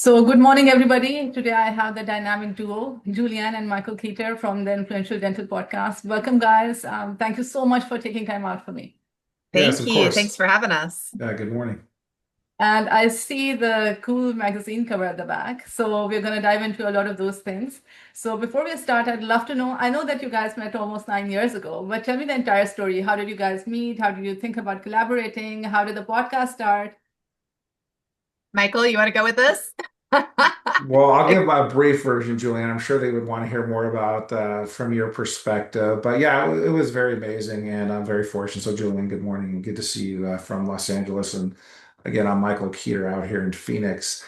So, good morning, everybody. Today I have the dynamic duo, Julianne and Michael Keeter from the Influential Dental Podcast. Welcome, guys. Thank you so much for taking time out for me. Yes, Thank of you. Thanks course. for having us. Good morning. And I see the cool magazine cover at the back. So, we're going to dive into a lot of those things. So, before we start, I'd love to know, I know that you guys met almost 9 years ago, but tell me the entire story. How did you guys meet? How did you think about collaborating? How did the podcast start? Michael, you want to go with this? Well, I'll give a brief version, Julian. I'm sure they would want to hear more about from your perspective. But yeah, it was very amazing, and I'm very fortunate. So, Julian, good morning, and good to see you from Los Angeles. And again, I'm Michael Keeter out here in Phoenix.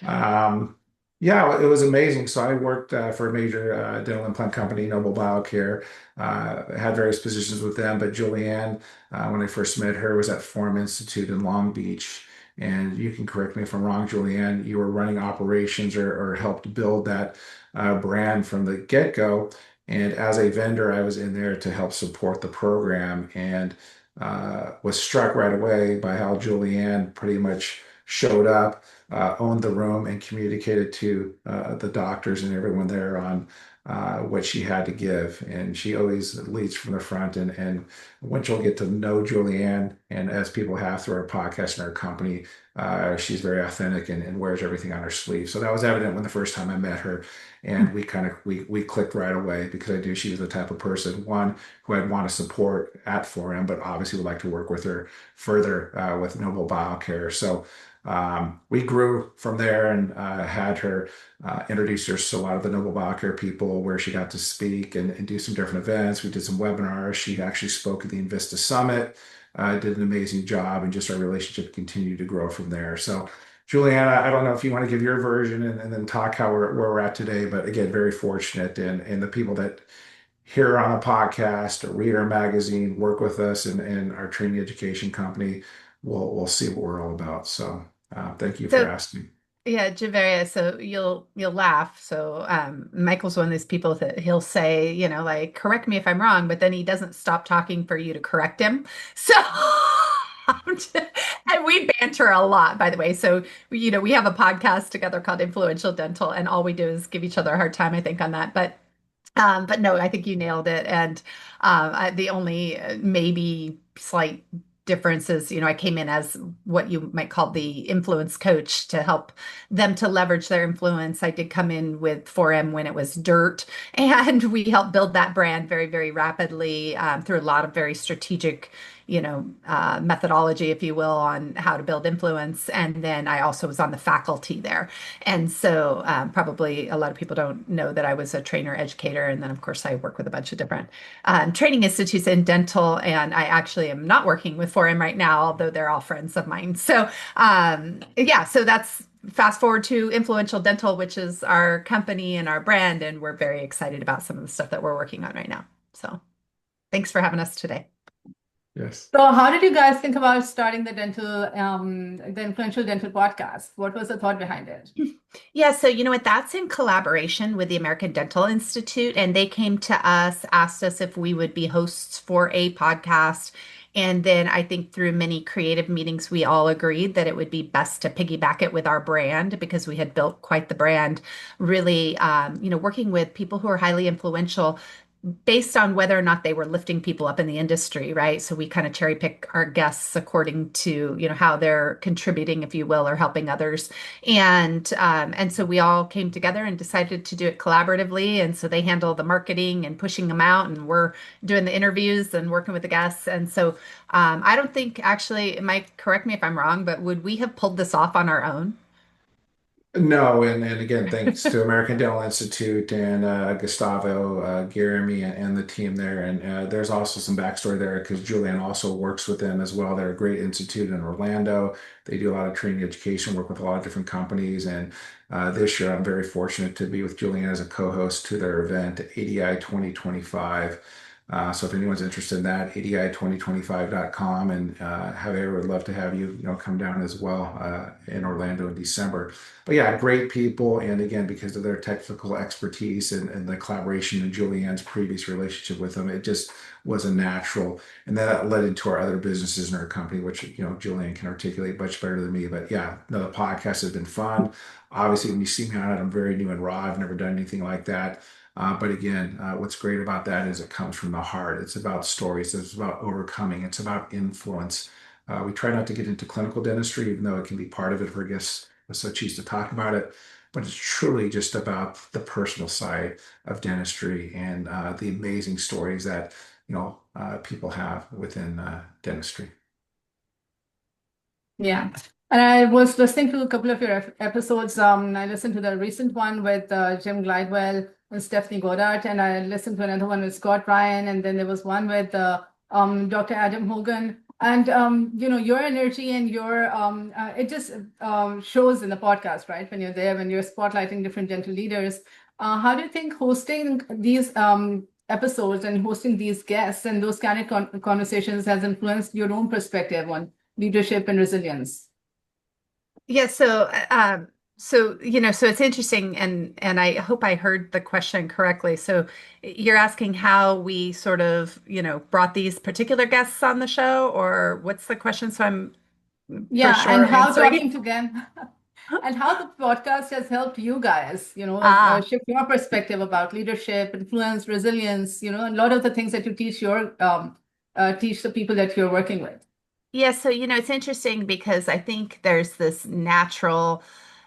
Um, yeah, it was amazing. So, I worked for a major dental implant company, Noble Biocare. Had various positions with them, but Julianne, when I first met her, was at Forum Institute in Long Beach. And you can correct me if I'm wrong, Julianne, you were running operations or helped build that brand from the get-go. And as a vendor, I was in there to help support the program and was struck right away by how Julianne pretty much showed up, owned the room, and communicated to the doctors and everyone there on what she had to give. And she always leads from the front. And once you'll get to know Julianne, and as people have through our podcast and our company, she's very authentic and wears everything on her sleeve. So that was evident when the first time I met her, and we clicked right away because I knew she was the type of person, one, who I'd want to support at 4M, but obviously would like to work with her further with Noble Biocare. So we grew from there and had her introduce us to a lot of the Noble Biocare people where she got to speak and do some different events. We did some webinars. She actually spoke at the Invista Summit, did an amazing job, and just our relationship continued to grow from there. So, Juliana, I don't know if you want to give your version and then talk how where we're at today, but again, very fortunate and the people that hear on a podcast or read our magazine, work with us and our training education company, we'll see what we're all about. So, thank you for So asking. yeah, Javaria, so you'll laugh. So Michael's one of these people that he'll say, like, correct me if I'm wrong, but then he doesn't stop talking for you to correct him. So and we banter a lot, by the way. So we have a podcast together called Influential Dental, and all we do is give each other a hard time, I think, on that. But no, I think you nailed it. And the only maybe slight difference is, I came in as what you might call the influence coach to help them to leverage their influence. I did come in with 4M when it was dirt, and we helped build that brand very, very rapidly through a lot of very strategic, methodology, if you will, on how to build influence. And then I also was on the faculty there. And so, probably a lot of people don't know that I was a trainer educator. And then, of course, I work with a bunch of different training institutes in dental. And I actually am not working with 4M right now, although they're all friends of mine. So, yeah, so that's fast forward to Influential Dental, which is our company and our brand. And we're very excited about some of the stuff that we're working on right now. So, thanks for having us today. Yes. So, how did you guys think about starting the Influential Dental Podcast? What was the thought behind it? Yeah, so you know what? That's in collaboration with the American Dental Institute, and they came to us, asked us if we would be hosts for a podcast. And then I think through many creative meetings, we all agreed that it would be best to piggyback it with our brand because we had built quite the brand, really, working with people who are highly influential based on whether or not they were lifting people up in the industry, right? So we kind of cherry pick our guests according to, how they're contributing, if you will, or helping others. And so we all came together and decided to do it collaboratively. And so they handle the marketing and pushing them out, and we're doing the interviews and working with the guests. And so I don't think actually, Mike, correct me if I'm wrong, but would we have pulled this off on our own? No, and again, thanks to American Dental Institute and Gustavo, Jeremy, and the team there. And there's also some backstory there because Julian also works with them as well. They're a great institute in Orlando. They do a lot of training education, work with a lot of different companies. And this year, I'm very fortunate to be with Julian as a co-host to their event, ADI 2025. So if anyone's interested in that, ADI2025.com, and Javier would love to have you, come down as well in Orlando in December. But yeah, great people, and again, because of their technical expertise and the collaboration and Julianne's previous relationship with them, it just was a natural, and that led into our other businesses in our company, which Julianne can articulate much better than me. But yeah, no, the podcast has been fun. Obviously, when you see me on it, I'm very new and raw. I've never done anything like that. But again, what's great about that is it comes from the heart. It's about stories. It's about overcoming. It's about influence. We try not to get into clinical dentistry, even though it can be part of it for guests so choose to talk about it. But it's truly just about the personal side of dentistry and the amazing stories that people have within dentistry. Yeah. And I was listening to a couple of your episodes. I listened to the recent one with Jim Glidewell and Stephanie Goddard, and I listened to another one with Scott Ryan, and then there was one with Dr. Adam Hogan. And your energy and your it just shows in the podcast, right? When you're there, when you're spotlighting different dental leaders. How do you think hosting these episodes and hosting these guests and those kind of conversations has influenced your own perspective on leadership and resilience? Yeah, so it's interesting, and I hope I heard the question correctly. So you're asking how we sort of, brought these particular guests on the show, or what's the question? So I'm for Yeah, and sure how answering. talking to them and how the podcast has helped you guys, Ah, shift your perspective about leadership, influence, resilience, a lot of the things that you teach the people that you're working with. yeah, so it's interesting because I think there's this natural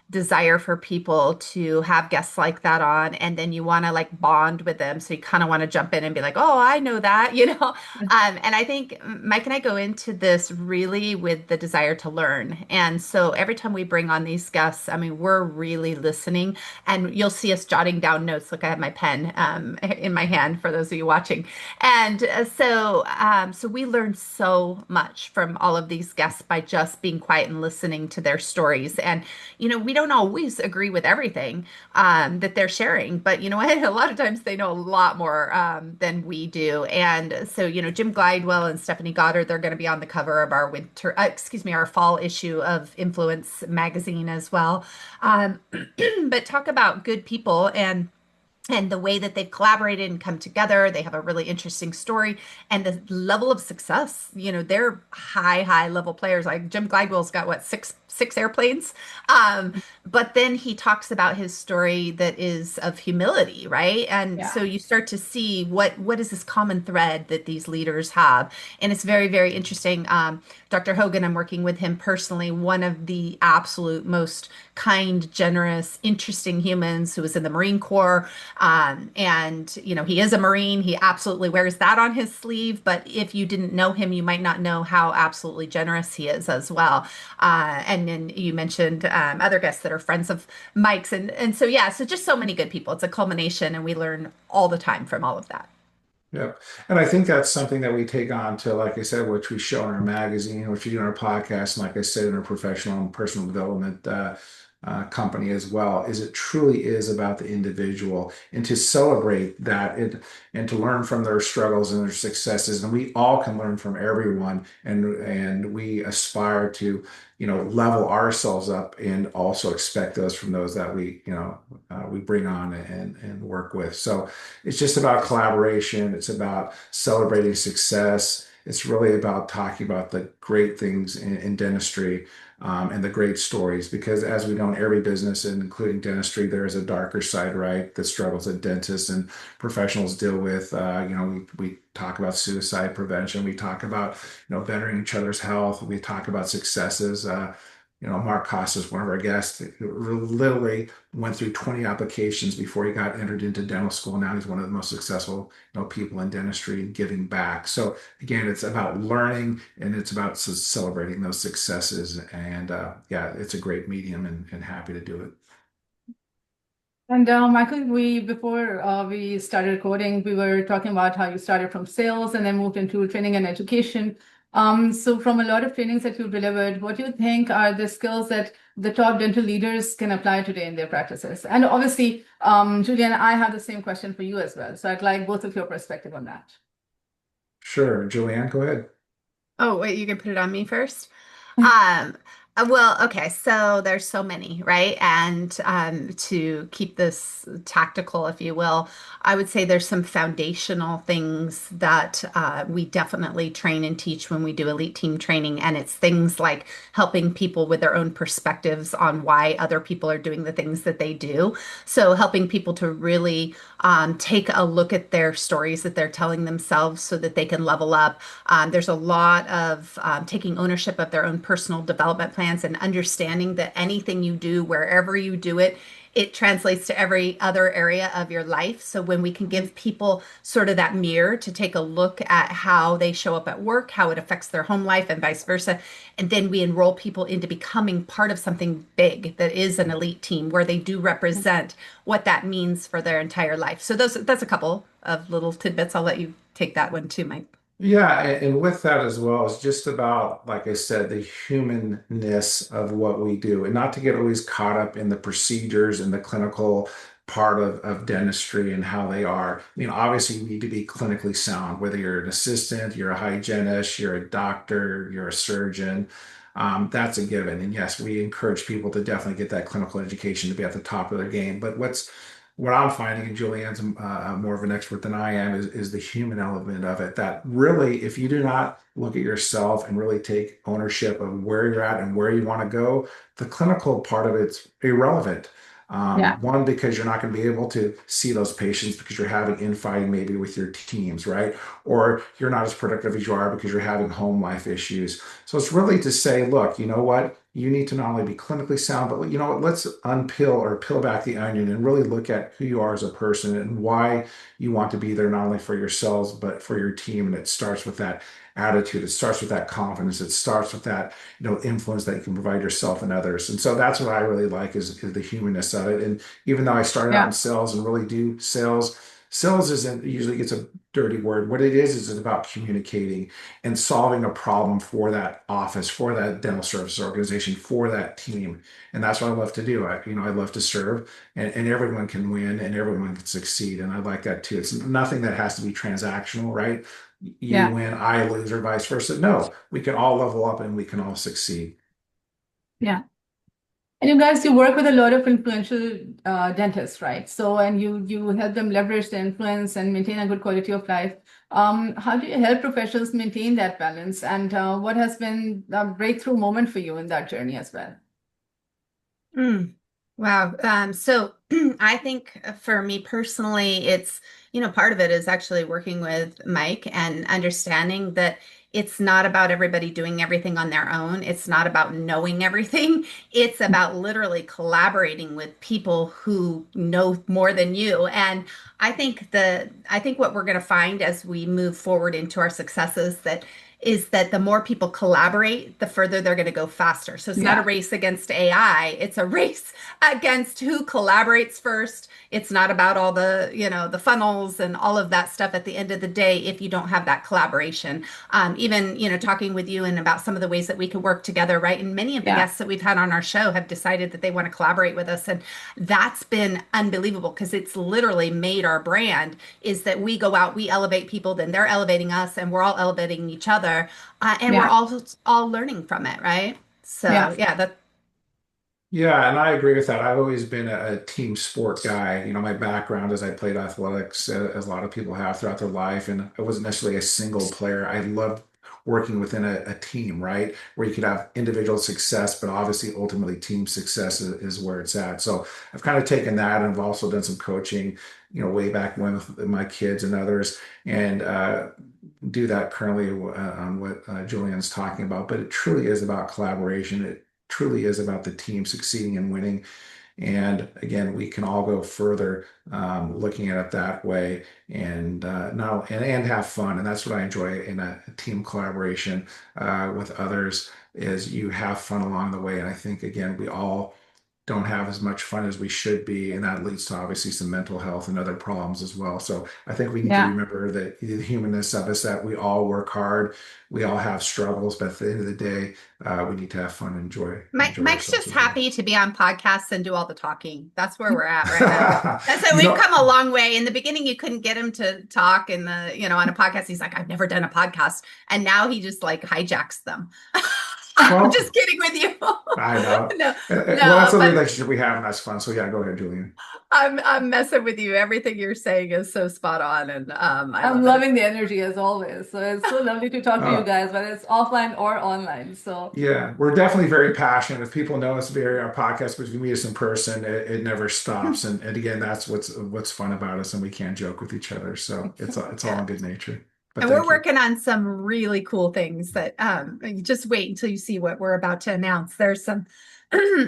desire for people to have guests like that on, and then you want to like bond with them, so you kind of want to jump in and be like, oh, I know that, and I think Mike and I go into this really with the desire to learn. And so every time we bring on these guests, I mean, we're really listening, and you'll see us jotting down notes. Look, I have my pen in my hand for those of you watching. And so we learn so much from all of these guests by just being quiet and listening to their stories. And we don't always agree with everything that they're sharing, but you know what? A lot of times they know a lot more than we do. And so, Jim Glidewell and Stephanie Goddard, they're going to be on the cover of our fall issue of Influence magazine as well. Um, but talk about good people and the way that they've collaborated and come together. They have a really interesting story and the level of success. They're high level players. Like Jim Glidewell's got what, six airplanes. But then he talks about his story that is of humility, right? And so Yeah. you start to see what is this common thread that these leaders have. And it's very, very interesting. Dr. Hogan, I'm working with him personally, one of the absolute most kind, generous, interesting humans who was in the Marine Corps. And he is a Marine. He absolutely wears that on his sleeve. But if you didn't know him, you might not know how absolutely generous he is as well. And then you mentioned other guests that are friends of Mike's. And so, yeah, so just so many good people. It's a culmination, and we learn all the time from all of that. Yeah. And I think that's something that we take on to, like I said, which we show in our magazine, which we do in our podcast, and like I said, in our professional and personal development company as well, is it truly is about the individual and to celebrate that and to learn from their struggles and their successes. And we all can learn from everyone, and we aspire to, level ourselves up and also expect those from those that we bring on and work with. So it's just about collaboration. It's about celebrating success. It's really about talking about the great things in dentistry, and the great stories. Because as we know in every business, and including dentistry, there is a darker side, right? The struggles that dentists and professionals deal with. We talk about suicide prevention. We talk about, bettering each other's health. We talk about successes. Mark Costas, one of our guests, literally went through 20 applications before he got entered into dental school. Now he's one of the most successful, people in dentistry and giving back. So again, it's about learning and it's about celebrating those successes. And yeah, it's a great medium and happy to do it. And Michael, before we started recording, we were talking about how you started from sales and then moved into training and education. So from a lot of trainings that you've delivered, what do you think are the skills that the top dental leaders can apply today in their practices? And obviously, Julian, I have the same question for you as well. So I'd like both of your perspective on that. Sure. Julianne, go ahead. Oh, wait, you can put it on me first? Um, well, okay, so there's so many, right? And to keep this tactical, if you will, I would say there's some foundational things that we definitely train and teach when we do elite team training. And it's things like helping people with their own perspectives on why other people are doing the things that they do. So helping people to really take a look at their stories that they're telling themselves so that they can level up. There's a lot of taking ownership of their own personal development plans and understanding that anything you do, wherever you do it, it translates to every other area of your life. So when we can give people sort of that mirror to take a look at how they show up at work, how it affects their home life, and vice versa, and then we enroll people into becoming part of something big that is an elite team where they do represent what that means for their entire life. So that's a couple of little tidbits. I'll let you take that one too, Mike. Yeah, and with that as well, it's just about, like I said, the humanness of what we do, and not to get always caught up in the procedures and the clinical part of dentistry and how they are. Obviously, you need to be clinically sound, whether you're an assistant, you're a hygienist, you're a doctor, you're a surgeon. That's a given. And yes, we encourage people to definitely get that clinical education to be at the top of their game. But what I'm finding, and Julianne's more of an expert than I am, is the human element of it. That really, if you do not look at yourself and really take ownership of where you're at and where you want to go, the clinical part of it's irrelevant. Yeah, One, because you're not going to be able to see those patients because you're having infighting maybe with your teams, right? Or you're not as productive as you are because you're having home life issues. So it's really to say, look, you know what? You need to not only be clinically sound, but you know what? Let's unpeel or peel back the onion and really look at who you are as a person and why you want to be there, not only for yourselves, but for your team. And it starts with that attitude. It starts with that confidence. It starts with that, influence that you can provide yourself and others. And so that's what I really like is the humanness of it. And even though I started out in yeah, sales and really do sales, sales isn't usually gets a dirty word. What it is it's about communicating and solving a problem for that office, for that dental service organization, for that team. And that's what I love to do. I love to serve and everyone can win and everyone can succeed. And I like that too. It's nothing that has to be transactional, right? You yeah, win, I lose, or vice versa. No, we can all level up and we can all succeed. yeah. And you guys, you work with a lot of influential dentists, right? So, and you help them leverage their influence and maintain a good quality of life. How do you help professionals maintain that balance? And what has been a breakthrough moment for you in that journey as well? Mm. Wow. So I think for me personally, part of it is actually working with Mike and understanding that it's not about everybody doing everything on their own. It's not about knowing everything. It's about literally collaborating with people who know more than you. And I think what we're going to find as we move forward into our successes that is that the more people collaborate, the further they're going to go faster. So it's not a Yeah, race against AI, it's a race against who collaborates first. It's not about all the funnels and all of that stuff at the end of the day if you don't have that collaboration. Even, talking with you and about some of the ways that we could work together, right? And many of the yeah, guests that we've had on our show have decided that they want to collaborate with us. And that's been unbelievable because it's literally made our brand is that we go out, we elevate people, then they're elevating us, and we're all elevating each other, and we're yeah, all learning from it, right? yeah, So yeah, that. Yeah, and I agree with that. I've always been a team sport guy. My background is I played athletics, as a lot of people have throughout their life, and I wasn't necessarily a single player. I loved working within a team, right? Where you could have individual success, but obviously ultimately team success is where it's at. So I've kind of taken that and I've also done some coaching, way back when with my kids and others, and do that currently on what Julian's talking about. But it truly is about collaboration. It truly is about the team succeeding and winning. And again, we can all go further looking at it that way and now and have fun. And that's what I enjoy in a team collaboration with others is you have fun along the way. And I think again, we all don't have as much fun as we should be, and that leads to obviously some mental health and other problems as well. So I think we need to Yeah. remember that the humanness of us, that we all work hard, we all have struggles, but at the end of the day, we need to have fun and enjoy Mike's ourselves just as well. happy to be on podcasts and do all the talking. That's where we're at right now. And so You we've know, come a long way. In the beginning, you couldn't get him to talk in the, on a podcast. He's like, I've never done a podcast. And now he just like hijacks them. I'm well, just kidding with you. I know. No, Well, that's no, the but relationship we have, and that's fun. So yeah, go ahead, Julian. I'm messing with you. Everything you're saying is so spot on, and I I'm love it. loving the energy as always. So it's so lovely to talk to you Uh, guys, whether it's offline or online. So Yeah, we're definitely very passionate. If people know us via our podcast, but if you meet us in person, it never stops. And again, that's what's fun about us, and we can joke with each other. So it's all Yeah. in good nature. But And we're thank you. working on some really cool things that you just wait until you see what we're about to announce. There's some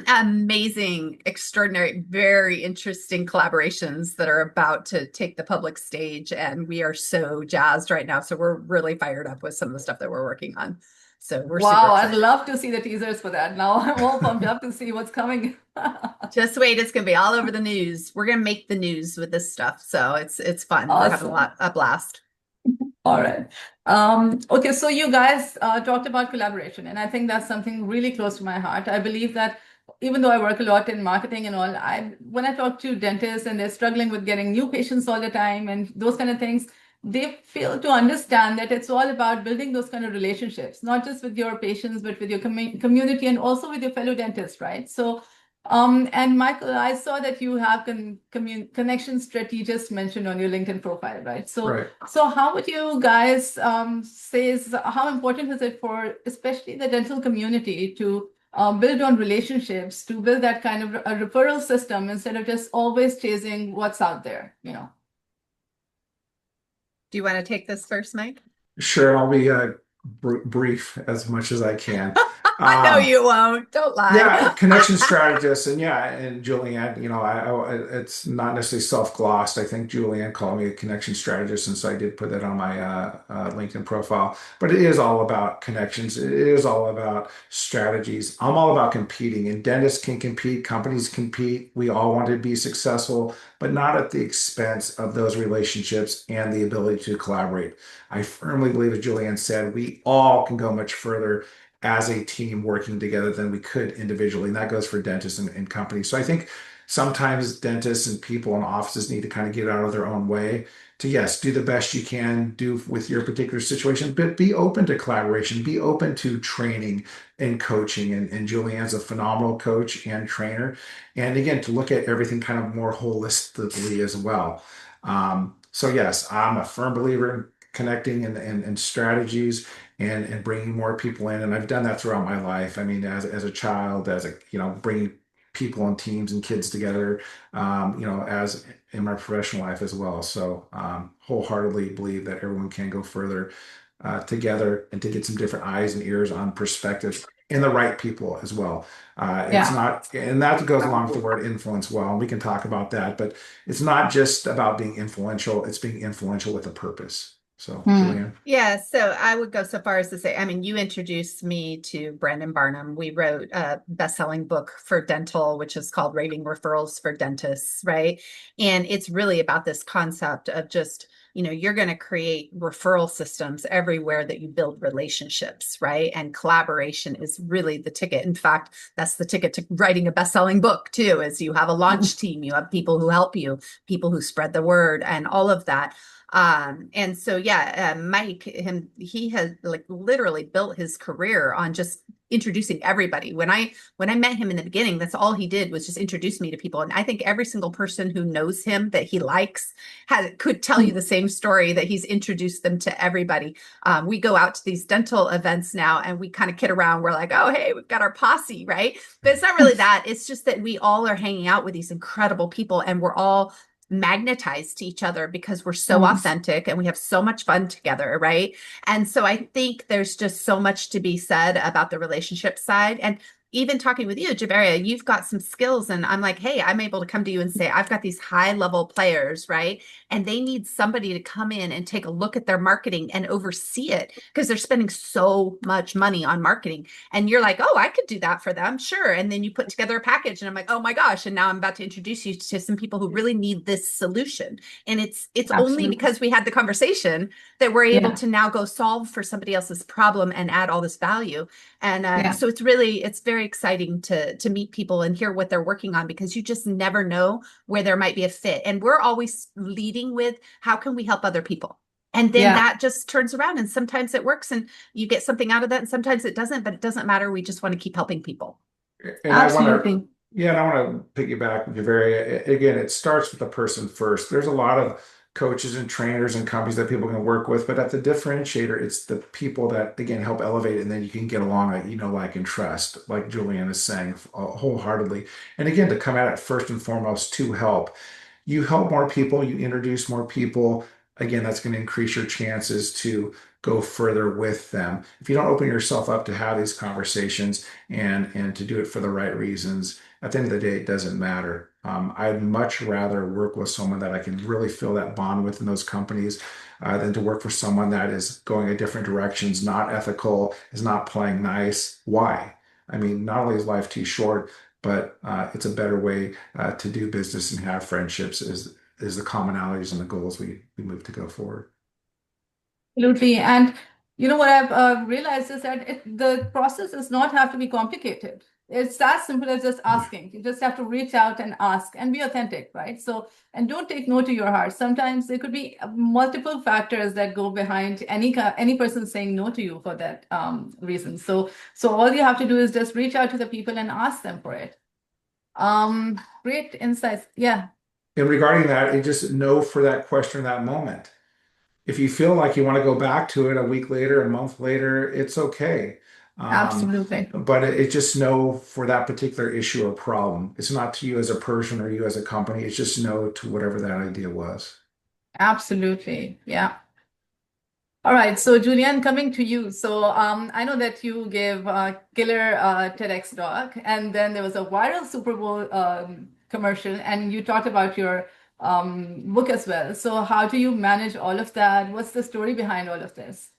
amazing, extraordinary, very interesting collaborations that are about to take the public stage. And we are so jazzed right now. So we're really fired up with some of the stuff that we're working on. So we're super wow, I'd excited. love to see the teasers for that. Now I'm all pumped up to see what's coming. Just wait, it's gonna be all over the news. We're gonna make the news with this stuff. So it's fun. We're having Awesome. a blast. All right. Okay, so you guys talked about collaboration, and I think that's something really close to my heart. I believe that even though I work a lot in marketing and all, when I talk to dentists and they're struggling with getting new patients all the time and those kind of things, they fail to understand that it's all about building those kind of relationships, not just with your patients, but with your community and also with your fellow dentists, right? So and Michael, I saw that you have connection strategist mentioned on your LinkedIn profile, right? So, Right. so how would you guys say how important is it for especially the dental community to build on relationships, to build that kind of a referral system instead of just always chasing what's out there, you know? Do you want to take this first, Mike? Sure, I'll be brief as much as I can. I know Um, you won't. Don't lie. Yeah, connection strategist, and yeah, and Julianne, it's not necessarily self-glossed. I think Julianne called me a connection strategist, and so I did put that on my LinkedIn profile. But it is all about connections. It is all about strategies. I'm all about competing, and dentists can compete, companies compete. We all want to be successful, but not at the expense of those relationships and the ability to collaborate. I firmly believe, as Julianne said, we all can go much further as a team working together than we could individually. And that goes for dentists and companies. So I think sometimes dentists and people in offices need to kind of get out of their own way to, yes, do the best you can do with your particular situation, but be open to collaboration, be open to training and coaching. And Julianne's a phenomenal coach and trainer. And again, to look at everything kind of more holistically as well. So yes, I'm a firm believer in connecting and strategies and bringing more people in. And I've done that throughout my life. I mean, as a child, as a, bringing people and teams and kids together, as in my professional life as well. So, wholeheartedly believe that everyone can go further together and to get some different eyes and ears on perspective and the right people as well. It's Yeah. not, and that goes along with the word influence well, and we can talk about that, but it's not just about being influential, it's being influential with a purpose. So, Hmm. Julianne. Yeah, so I would go so far as to say, I mean, you introduced me to Brandon Barnum. We wrote a best-selling book for dental, which is called Rating Referrals for Dentists, right? And it's really about this concept of just, you're going to create referral systems everywhere that you build relationships, right? And collaboration is really the ticket. In fact, that's the ticket to writing a best-selling book too, is you have a launch team, you have people who help you, people who spread the word and all of that. And so, yeah, Mike, he has like literally built his career on just introducing everybody. When I met him in the beginning, that's all he did was just introduce me to people. And I think every single person who knows him that he likes could tell you the same story that he's introduced them to everybody. We go out to these dental events now and we kind of kid around. We're like, oh, hey, we've got our posse, right? But it's not really that. It's just that we all are hanging out with these incredible people and we're all magnetized to each other because we're so Hmm. authentic and we have so much fun together, right? And so I think there's just so much to be said about the relationship side. And even talking with you, Javeria, you've got some skills, and I'm like, hey, I'm able to come to you and say, I've got these high level players, right? And they need somebody to come in and take a look at their marketing and oversee it because they're spending so much money on marketing. And you're like, oh, I could do that for them, sure. And then you put together a package, and I'm like, oh my gosh! And now I'm about to introduce you to some people who really need this solution. And it's only Absolutely. because we had the conversation that we're able Yeah. to now go solve for somebody else's problem and add all this value. And Yeah. so it's very exciting to meet people and hear what they're working on because you just never know where there might be a fit. And we're always leading with how can we help other people? And then Yeah. that just turns around and sometimes it works and you get something out of that and sometimes it doesn't, but it doesn't matter. We just want to keep helping people. And I want to, Absolutely. yeah, and I want to piggyback with you very, again, it starts with the person first. There's a lot of coaches and trainers and companies that people can work with, but at the differentiator, it's the people that, again, help elevate it. And then you can get along, like, like, and trust, like Julianne is saying, wholeheartedly. And again, to come at it first and foremost to help. You help more people, you introduce more people. Again, that's going to increase your chances to go further with them. If you don't open yourself up to have these conversations and to do it for the right reasons, at the end of the day, it doesn't matter. I'd much rather work with someone that I can really feel that bond with in those companies than to work for someone that is going a different direction, is not ethical, is not playing nice. Why? I mean, not only is life too short, but it's a better way to do business and have friendships is the commonalities and the goals we move to go forward. Absolutely. And you know what I've realized is that the process does not have to be complicated. It's as simple as just asking. You just have to reach out and ask and be authentic, right? So, and don't take no to your heart. Sometimes there could be multiple factors that go behind any person saying no to you for that reason. So all you have to do is just reach out to the people and ask them for it. Great insights. Yeah, And regarding that, you just know for that question in that moment. If you feel like you want to go back to it a week later, a month later, it's okay. absolutely. But it just no for that particular issue or problem. It's not to you as a person or you as a company. It's just no to whatever that idea was. Absolutely. Yeah. All right, so Julianne, coming to you. So I know that you gave a killer TEDx talk, and then there was a viral Super Bowl commercial, and you talked about your book as well. So how do you manage all of that? What's the story behind all of this?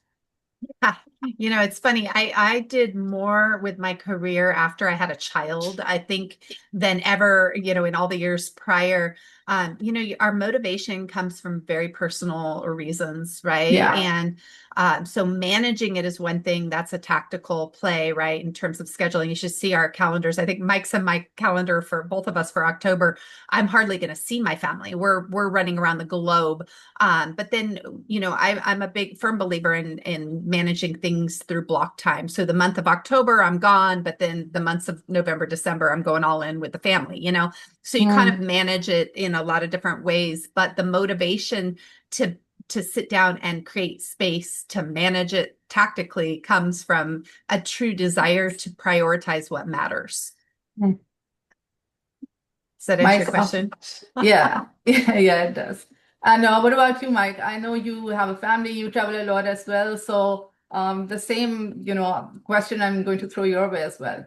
Ah, it's funny. I did more with my career after I had a child, I think, than ever, in all the years prior. Our motivation comes from very personal reasons, right? Yeah. And so managing it is one thing. That's a tactical play, right? In terms of scheduling, you should see our calendars. I think Mike's in my calendar for both of us for October. I'm hardly going to see my family. We're running around the globe. But then, I'm a big firm believer in managing things through block time. So the month of October, I'm gone, but then the months of November, December, I'm going all in with the family. So you kind of Mm, manage it in a lot of different ways, but the motivation to sit down and create space to manage it tactically comes from a true desire to prioritize what matters. mm. Does that answer Mike, your question? yeah, yeah, it does. And what about you, Mike? I know you have a family, you travel a lot as well. So the same, question I'm going to throw your way as well.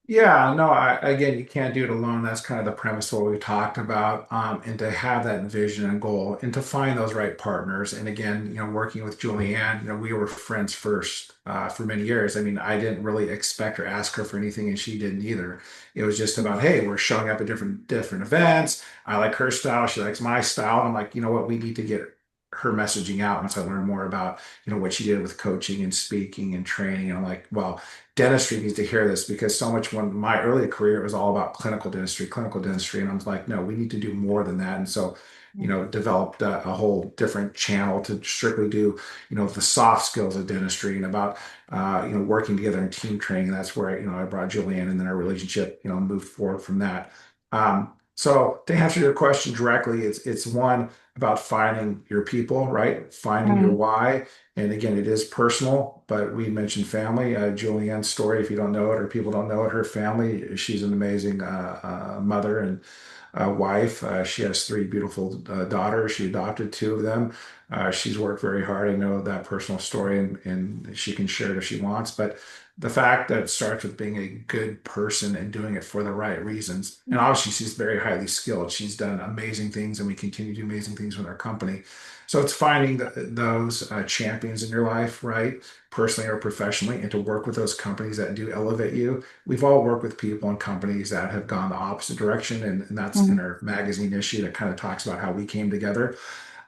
Yeah, no, again, you can't do it alone. That's kind of the premise of what we talked about. And to have that vision and goal and to find those right partners. And again, working with Julianne, we were friends first for many years. I mean, I didn't really expect or ask her for anything, and she didn't either. It was just about, hey, we're showing up at different events. I like her style, she likes my style. And I'm like, you know what, we need to get her messaging out once I learned more about, what she did with coaching and speaking and training. And I'm like, well, dentistry needs to hear this because so much when my early career it was all about clinical dentistry, and I was like, no, we need to do more than that. And so, developed a whole different channel to strictly do, the soft skills of dentistry and about, working together in team training. And that's where, I brought Julianne, and then our relationship, moved forward from that. So to answer your question directly, it's one about finding your people, right? Finding your Mm, why. And again, it is personal, but we mentioned family. Julianne's story, if you don't know it or people don't know it, her family, she's an amazing mother and wife. She has three beautiful daughters. She adopted two of them. She's worked very hard. I know that personal story, and she can share it if she wants. But the fact that it starts with being a good person and doing it for the right reasons. And obviously, she's very highly skilled. She's done amazing things, and we continue to do amazing things with our company. So it's finding those champions in your life, right? Personally or professionally, and to work with those companies that do elevate you. We've all worked with people and companies that have gone the opposite direction, and that's in Mhm. our magazine issue that kind of talks about how we came together.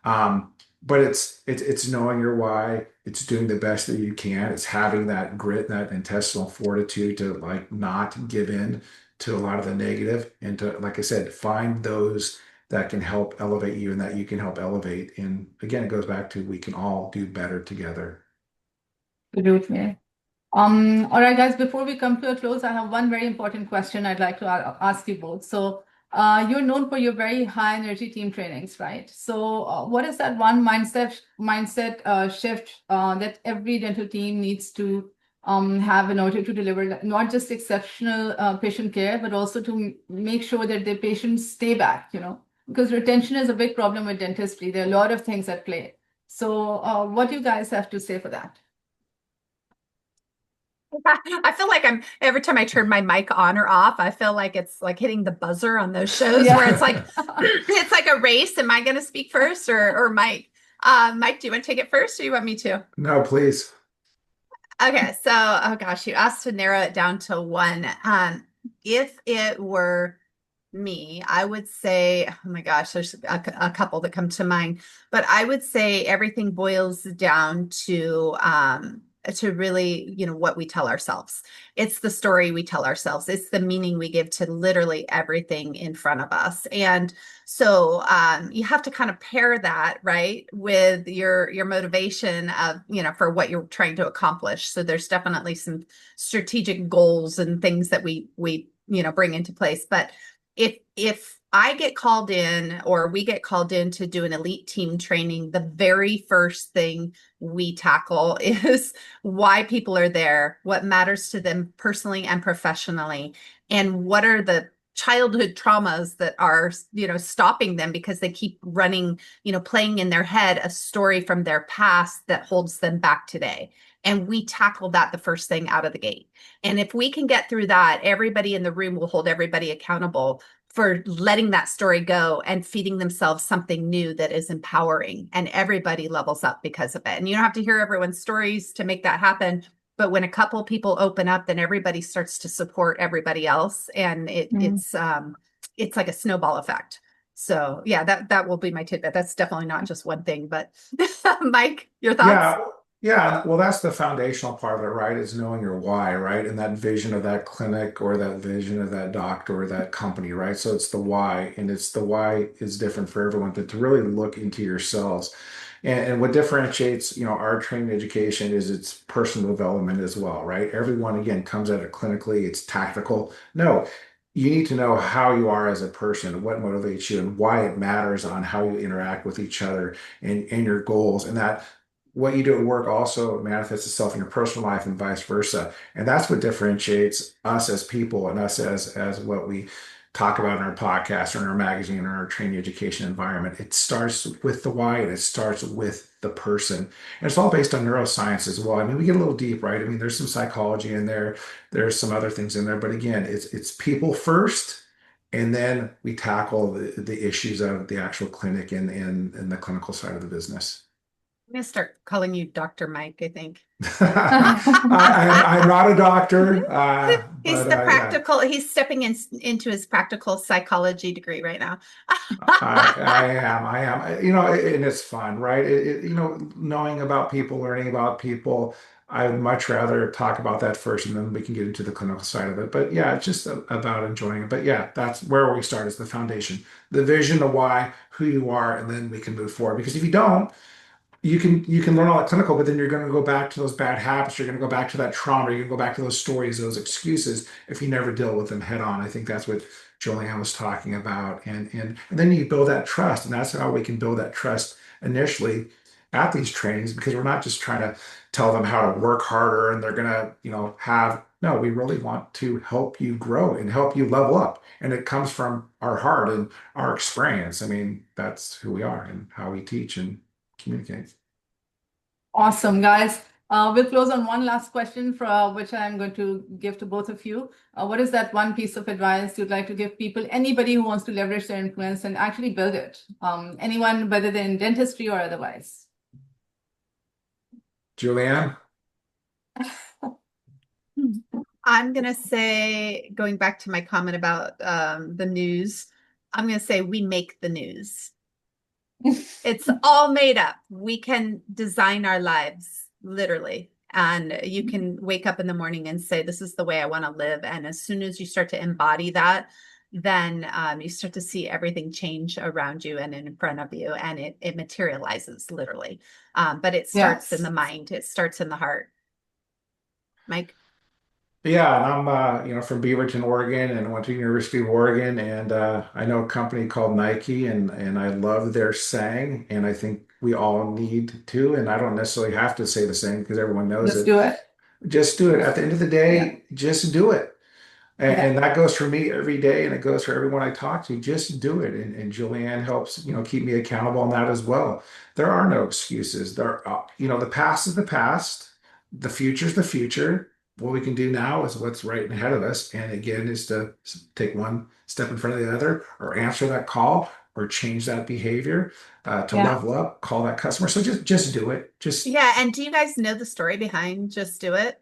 Um, but it's knowing your why. It's doing the best that you can. It's having that grit, that intestinal fortitude to like not give in to a lot of the negative, and to, like I said, find those that can help elevate you and that you can help elevate. And again, it goes back to we can all do better together. Absolutely. All right, guys, before we come to a close, I have one very important question I'd like to ask you both. So, you're known for your very high energy team trainings, right? So, what is that one mindset shift that every dental team needs to have in order to deliver not just exceptional patient care, but also to make sure that their patients stay back, because retention is a big problem with dentistry. There are a lot of things at play. So, what do you guys have to say for that? I feel like I'm every time I turn my mic on or off, I feel like it's like hitting the buzzer on those shows where it's like Yeah. it's like a race. Am I going to speak first or Mike? Mike, do you want to take it first or you want me to? No, please. Okay, so oh gosh, you asked to narrow it down to one. If it were me, I would say, oh my gosh, there's a couple that come to mind, but I would say everything boils down to really, what we tell ourselves. It's the story we tell ourselves. It's the meaning we give to literally everything in front of us. And so you have to kind of pair that, right, with your motivation of, for what you're trying to accomplish. So there's definitely some strategic goals and things that we bring into place. But if I get called in or we get called in to do an elite team training, the very first thing we tackle is why people are there, what matters to them personally and professionally, and what are the childhood traumas that are, stopping them because they keep running, playing in their head a story from their past that holds them back today. And we tackle that the first thing out of the gate. And if we can get through that, everybody in the room will hold everybody accountable for letting that story go and feeding themselves something new that is empowering. And everybody levels up because of it. And you don't have to hear everyone's stories to make that happen. But when a couple people open up, then everybody starts to support everybody else. And it's like a snowball effect. So yeah, that will be my tidbit. That's definitely not just one thing, but Mike, your thoughts? Yeah, yeah. Well, that's the foundational part of it, right? Is knowing your why, right? And that vision of that clinic or that vision of that doctor or that company, right? So it's the why, and it's the why is different for everyone, but to really look into yourselves. And what differentiates, our training education is its personal development as well, right? Everyone, again, comes at it clinically, it's tactical. No, you need to know how you are as a person, what motivates you, and why it matters on how you interact with each other and your goals. And that what you do at work also manifests itself in your personal life and vice versa. And that's what differentiates us as people and us as what we talk about in our podcast or in our magazine or our training education environment. It starts with the why and it starts with the person. And it's all based on neuroscience as well. I mean, we get a little deep, right? I mean, there's some psychology in there, there's some other things in there, but again, it's people first. And then we tackle the issues of the actual clinic and the clinical side of the business. I'm gonna start calling you Dr. Mike, I think. I'm not a doctor, He's but the yeah, practical, he's stepping into his practical psychology degree right now. I am. And it's fun, right? Knowing about people, learning about people. I would much rather talk about that first, and then we can get into the clinical side of it. But yeah, it's just about enjoying it. But yeah, that's where we start is the foundation, the vision, the why, who you are, and then we can move forward. Because if you don't, you can learn all that clinical, but then you're going to go back to those bad habits. You're going to go back to that trauma. You're going to go back to those stories, those excuses, if you never deal with them head on. I think that's what Julianne was talking about, and then you build that trust, and that's how we can build that trust initially at these trainings, because we're not just trying to tell them how to work harder, and they're going to have no. We really want to help you grow and help you level up, and it comes from our heart and our experience. I mean, that's who we are and how we teach and Communicate. Awesome, guys. We'll close on one last question for which I'm going to give to both of you. What is that one piece of advice you'd like to give people, anybody who wants to leverage their influence and actually build it? Anyone, whether they're in dentistry or otherwise. Julianne? I'm going to say, going back to my comment about the news, I'm going to say we make the news. It's all made up. We can design our lives, literally. And you can wake up in the morning and say, this is the way I want to live. And as soon as you start to embody that, then you start to see everything change around you and in front of you. And it materializes literally. But it starts in Yes. the mind, it starts in the heart. Mike? Yeah, and I'm from Beaverton, Oregon, and went to University of Oregon, and I know a company called Nike, and I love their saying, and I think we all need to, and I don't necessarily have to say the same because everyone knows Just it. do it. Just do it. At the end of the Yeah. day, just do it. And Yeah. that goes for me every day, and it goes for everyone I talk to. Just do it. And Julianne helps, keep me accountable on that as well. There are no excuses. The past is the past. The future is the future. What we can do now is what's right ahead of us. And again, is to take one step in front of the other, or answer that call, or change that behavior, to Yeah. level up, call that customer. So just do it. Just Yeah, and do you guys know the story behind Just Do It?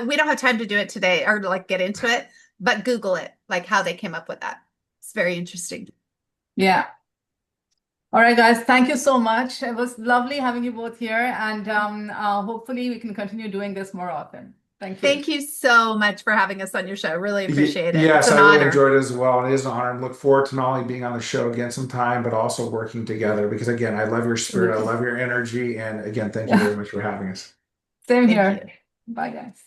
We don't have time to do it today or to like get into it, but Google it, like how they came up with that. It's very interesting. Yeah. All right, guys. Thank you so much. It was lovely having you both here, and hopefully we can continue doing this more often. Thank you. Thank you so much for having us on your show. Really appreciate it. It's Yes, an I really honor. enjoyed it as well. It is an honor, and look forward to not only being on the show again sometime, but also working together. Because again, I love your spirit, I Absolutely. love your energy, and again, thank you Yeah. very much for having us. Same Thank here. you. Bye, guys.